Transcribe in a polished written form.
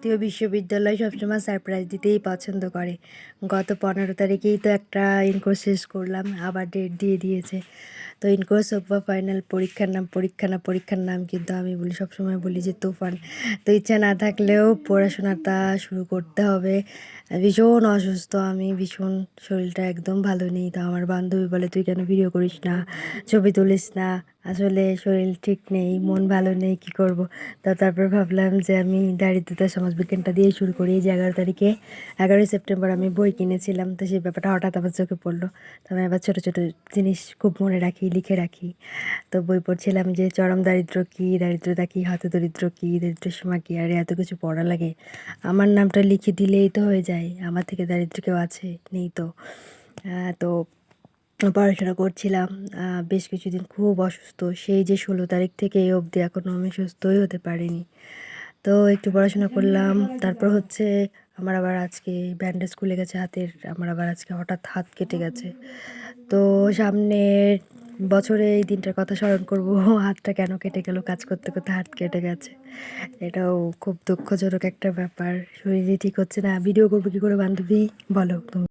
জাতীয় বিশ্ববিদ্যালয় সবসময় সারপ্রাইজ দিতেই পছন্দ করে। গত 15 তারিখেই তো একটা ইনকোর্স শেষ করলাম, আবার ডেট দিয়ে দিয়েছে। তো ইনকোর্স হোক বা ফাইনাল, পরীক্ষার নাম কিন্তু আমি বলি, সবসময় বলি যে তুফান। তো ইচ্ছা না থাকলেও পড়াশোনাটা শুরু করতে হবে। ভীষণ অসুস্থ আমি, ভীষণ শরীরটা একদম ভালো নেই। তো আমার বান্ধবী বলে, তুই কেন ভিডিও করিস না, ছবি তুলিস না? আসলে শরীর ঠিক নেই, মন ভালো নেই, কী করব। তো তারপর ভাবলাম যে আমি দারিদ্রতা সমাজবিজ্ঞানটা দিয়ে শুরু করি। এই যে 11 তারিখে, 11ই সেপ্টেম্বর আমি বই কিনেছিলাম, তো সেই ব্যাপারটা হঠাৎ আমার চোখে পড়লো। তো আমি আবার ছোটো ছোটো জিনিস খুব মনে রাখি, লিখে রাখি। তো বই পড়ছিলাম যে চরম দারিদ্র কী, দারিদ্রতা কী, হতদরিদ্র কী, দরিদ্রের সীমা কী, আর এত কিছু পড়া লাগে। আমার নামটা লিখে দিলেই তো হয়ে যায়, আমার থেকে দারিদ্র কেউ আছে? নেই তো। তো পড়াশোনা করছিলাম। বেশ কিছুদিন খুব অসুস্থ, সেই যে 16 তারিখ থেকে এই অবধি এখনও আমি সুস্থই হতে পারিনি। তো একটু পড়াশোনা করলাম, তারপর হচ্ছে আমার আবার আজকে ব্যান্ডেজ খুলে গেছে হাতের। আমার আবার আজকে হঠাৎ হাত কেটে গেছে। তো সামনের বছরে এই দিনটার কথা স্মরণ করব, হাতটা কেন কেটে গেল, কাজ করতে করতে হাত কেটে গেছে। এটাও খুব দুঃখজনক একটা ব্যাপার। শরীরই ঠিক হচ্ছে না, ভিডিও করবো কী করে বান্ধবী, বলো তুমি।